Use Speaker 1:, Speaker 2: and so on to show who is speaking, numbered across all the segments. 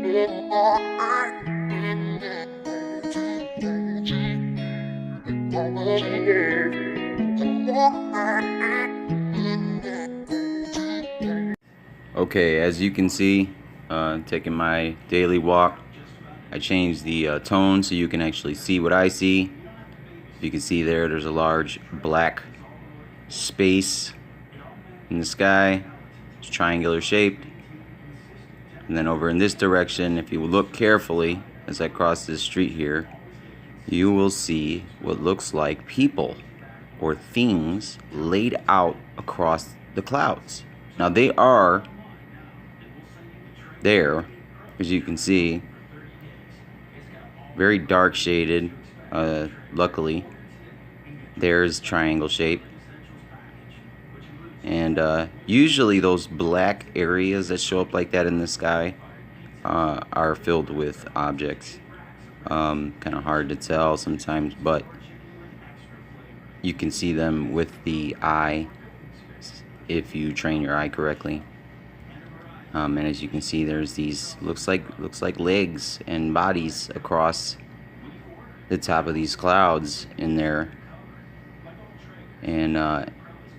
Speaker 1: Okay, as you can see, taking my daily walk, I changed the tone so you can actually see what I see. You can see there's a large black space in the sky. It's triangular shaped. And then over in this direction, if you look carefully as I cross this street here, you will see what looks like people or things laid out across the clouds. Now they are there, as you can see, very dark shaded. Luckily there's triangle shape, and usually those black areas that show up like that in the sky are filled with objects. Kind of hard to tell sometimes, but you can see them with the eye if you train your eye correctly. And as you can see, there's these looks like legs and bodies across the top of these clouds in there. And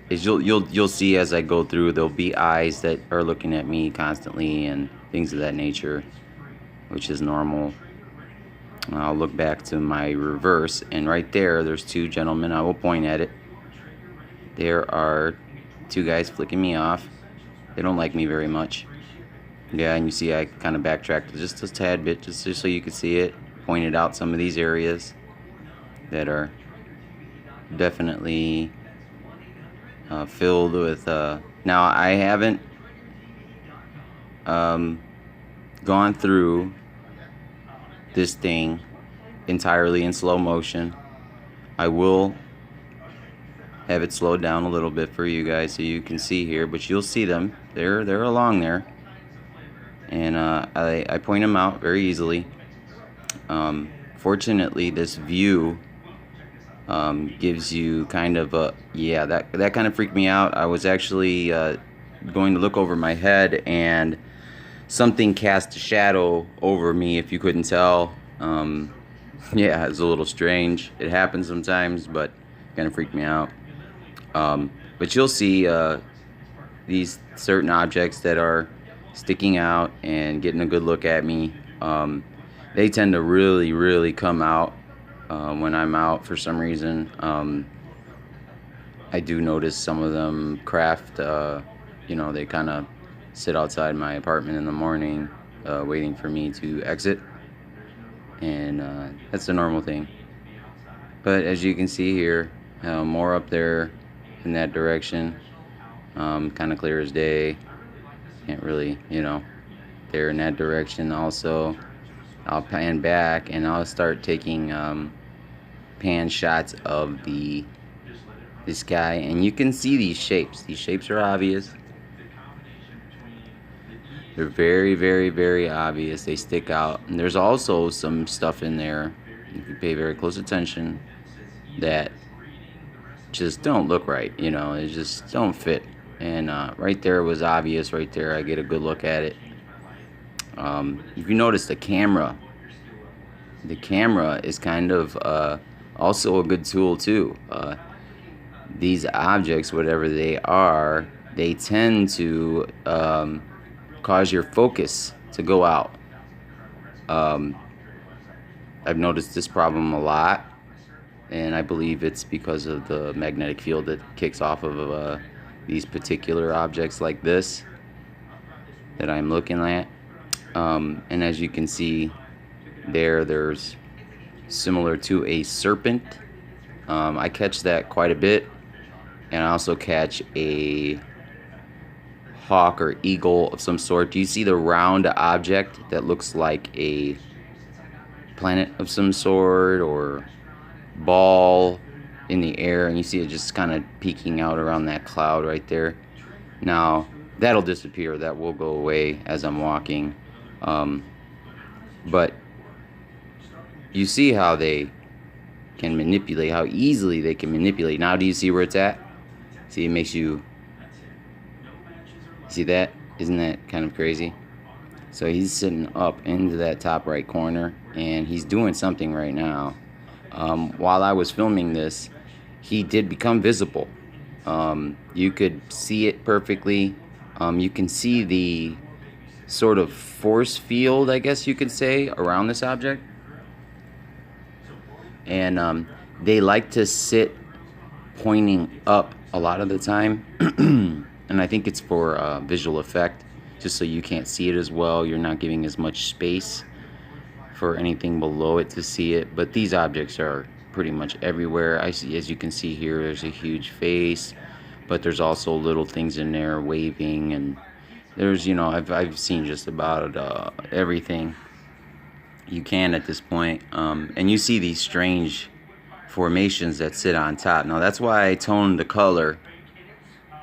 Speaker 1: as you'll see as I go through, there'll be eyes that are looking at me constantly and things of that nature, which is normal. I'll look back to my reverse, and right there's two gentlemen. I will point at it. There are two guys flicking me off. They don't like me very much. Yeah, and you see I kind of backtracked just a tad bit, just so you could see it. Pointed out some of these areas that are definitely filled with now I haven't gone through this thing entirely in slow motion. I will have it slowed down a little bit for you guys so you can see here, but you'll see them. They're along there, and I point them out very easily. Fortunately, this view gives you kind of a, yeah, that kind of freaked me out. I was actually going to look over my head, and something cast a shadow over me, if you couldn't tell. Yeah, it's a little strange. It happens sometimes, but kind of freaked me out. But you'll see these certain objects that are sticking out and getting a good look at me. They tend to really come out when I'm out for some reason. I do notice some of them craft, they kind of sit outside my apartment in the morning waiting for me to exit, and that's a normal thing. But as you can see here, more up there in that direction, kind of clear as day. Can't really, there in that direction also. I'll pan back and I'll start taking pan shots of the sky, and you can see these shapes. These shapes are obvious. They're very obvious. They stick out, and there's also some stuff in there, if you pay very close attention, that just don't look right. It just don't fit. And right there was obvious. Right there, I get a good look at it. If you notice the camera is kind of also a good tool too. These objects, whatever they are, they tend to cause your focus to go out. I've noticed this problem a lot, and I believe it's because of the magnetic field that kicks off of these particular objects like this that I'm looking at. And as you can see there's similar to a serpent. I catch that quite a bit, and I also catch a hawk or eagle of some sort. Do you see the round object that looks like a planet of some sort or ball in the air, and you see it just kind of peeking out around that cloud right there? Now that'll disappear, that will go away as I'm walking. But you see how they can manipulate, how easily they can manipulate. Now do you see where it's at? See, it makes you see that? Isn't that kind of crazy? So he's sitting up into that top right corner, and he's doing something right now. While I was filming this, he did become visible. You could see it perfectly. You can see the sort of force field, I guess you could say, around this object. And they like to sit pointing up a lot of the time. And I think it's for visual effect, just so you can't see it as well. You're not giving as much space for anything below it to see it. But these objects are pretty much everywhere. I see, as you can see here, there's a huge face, but there's also little things in there waving, and there's, you know, I've seen just about everything you can at this point. And you see these strange formations that sit on top. Now that's why I toned the color,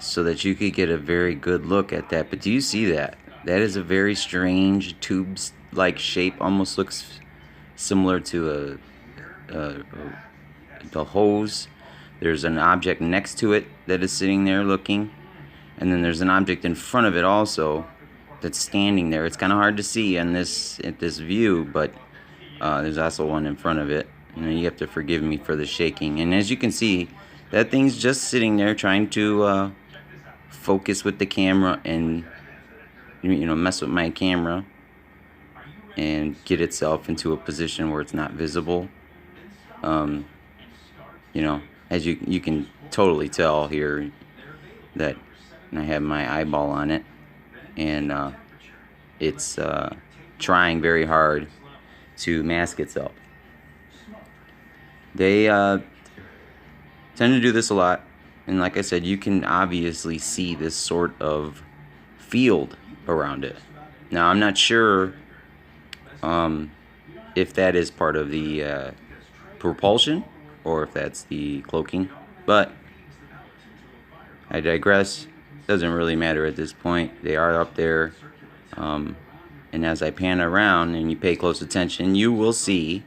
Speaker 1: so that you could get a very good look at that. But do you see that? That is a very strange tubes-like shape. Almost looks similar to the hose. There's an object next to it that is sitting there looking, and then there's an object in front of it also that's standing there. It's kind of hard to see in this view, but there's also one in front of it. You have to forgive me for the shaking. And as you can see, that thing's just sitting there trying to focus with the camera and, you know, mess with my camera and get itself into a position where it's not visible. You know, as you can totally tell here that I have my eyeball on it, and it's trying very hard to mask itself. They tend to do this a lot, and like I said, you can obviously see this sort of field around it. Now I'm not sure if that is part of the propulsion or if that's the cloaking, but I digress. Doesn't really matter at this point. They are up there, and as I pan around and you pay close attention, you will see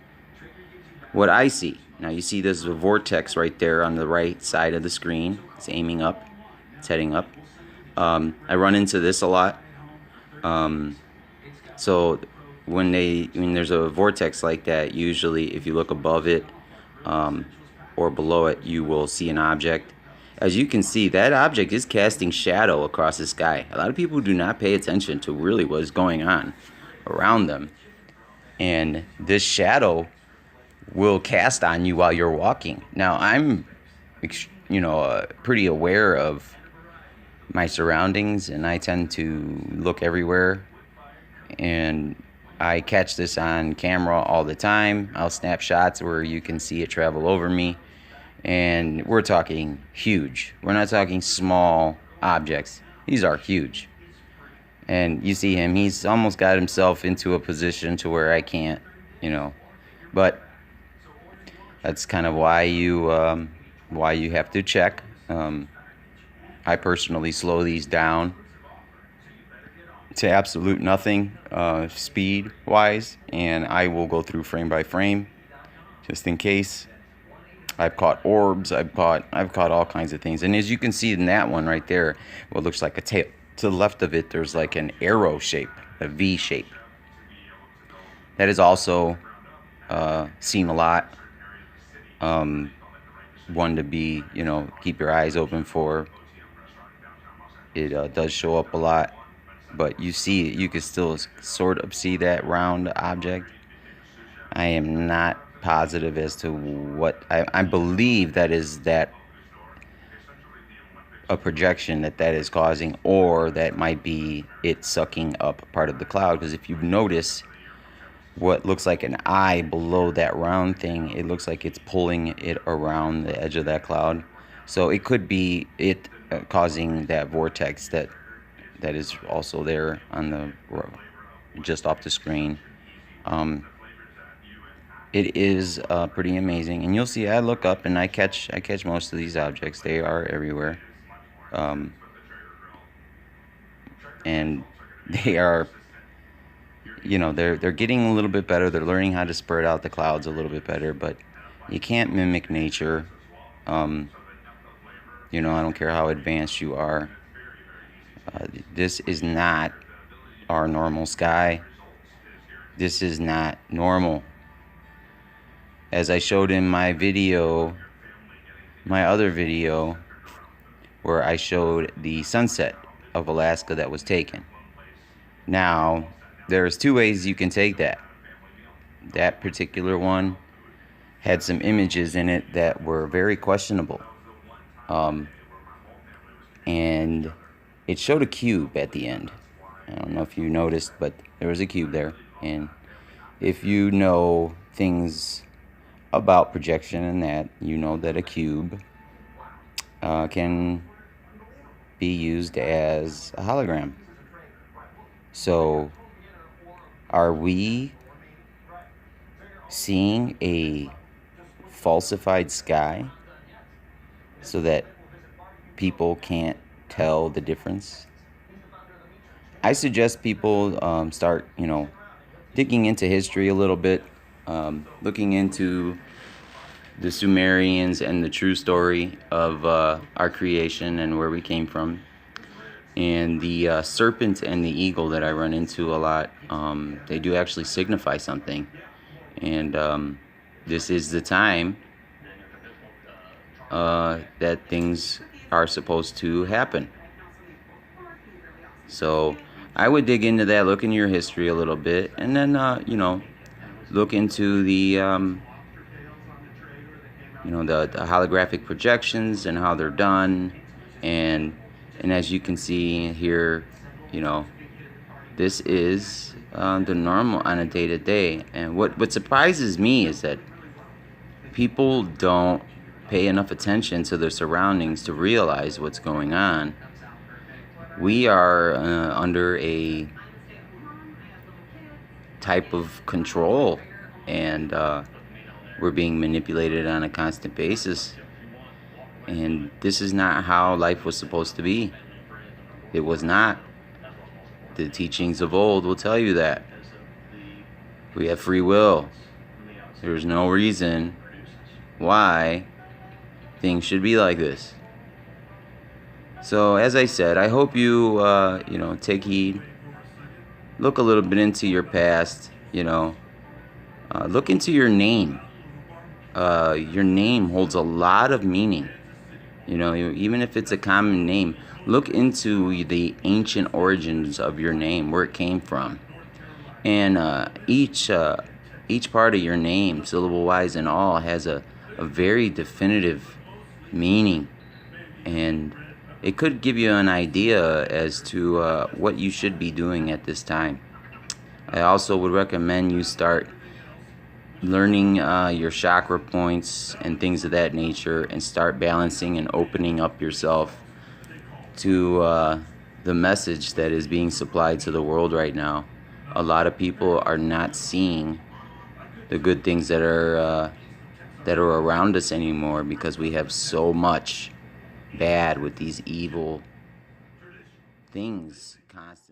Speaker 1: what I see. Now you see there's a vortex right there on the right side of the screen. It's aiming up. It's heading up. I run into this a lot. So when there's a vortex like that, usually if you look above it or below it, you will see an object. As you can see, that object is casting shadow across the sky. A lot of people do not pay attention to really what is going on around them. And this shadow will cast on you while you're walking. Now, I'm, pretty aware of my surroundings, and I tend to look everywhere. And I catch this on camera all the time. I'll snap shots where you can see it travel over me. And we're talking huge. We're not talking small objects. These are huge. And you see him, he's almost got himself into a position to where I can't, But that's kind of why you have to check. I personally slow these down to absolute nothing speed-wise, and I will go through frame by frame just in case. I've caught orbs, I've caught all kinds of things. And as you can see in that one right there, what looks like a tail, to the left of it, there's like an arrow shape, a V shape. That is also seen a lot. One to be, keep your eyes open for. It does show up a lot, but you can still sort of see that round object. I am not positive as to what I believe that is a projection that is causing, or that might be it sucking up part of the cloud. Because if you notice what looks like an eye below that round thing, it looks like it's pulling it around the edge of that cloud. So it could be it causing that vortex that is also there on the just off the screen. It is pretty amazing, and you'll see I look up and I catch most of these objects. They are everywhere, and they are, they're getting a little bit better. They're learning how to spread out the clouds a little bit better, but you can't mimic nature. I don't care how advanced you are. This is not our normal sky. This is not normal. As I showed in my video, my other video, where I showed the sunset of Alaska that was taken. Now, there's two ways you can take that. That particular one had some images in it that were very questionable. And it showed a cube at the end. I don't know if you noticed, but there was a cube there. And if you know things about projection and that, you know that a cube can be used as a hologram. So, are we seeing a falsified sky so that people can't tell the difference? I suggest people start, digging into history a little bit, looking into the Sumerians and the true story of our creation and where we came from. And the serpent and the eagle that I run into a lot, they do actually signify something. And this is the time that things are supposed to happen. So I would dig into that, look into your history a little bit, and then, look into the holographic projections and how they're done. And as you can see here, this is the normal on a day-to-day. And what surprises me is that people don't pay enough attention to their surroundings to realize what's going on. We are under a type of control, and we're being manipulated on a constant basis. And this is not how life was supposed to be. It was not. The teachings of old will tell you that. We have free will. There's no reason why things should be like this. So, as I said, I hope you, take heed. Look a little bit into your past, look into your name. Your name holds a lot of meaning. Even if it's a common name, look into the ancient origins of your name, where it came from. And each part of your name, syllable-wise and all, has a very definitive meaning. And it could give you an idea as to what you should be doing at this time. I also would recommend you start learning your chakra points and things of that nature, and start balancing and opening up yourself to the message that is being supplied to the world right now. A lot of people are not seeing the good things that are around us anymore, because we have so much bad with these evil things constantly.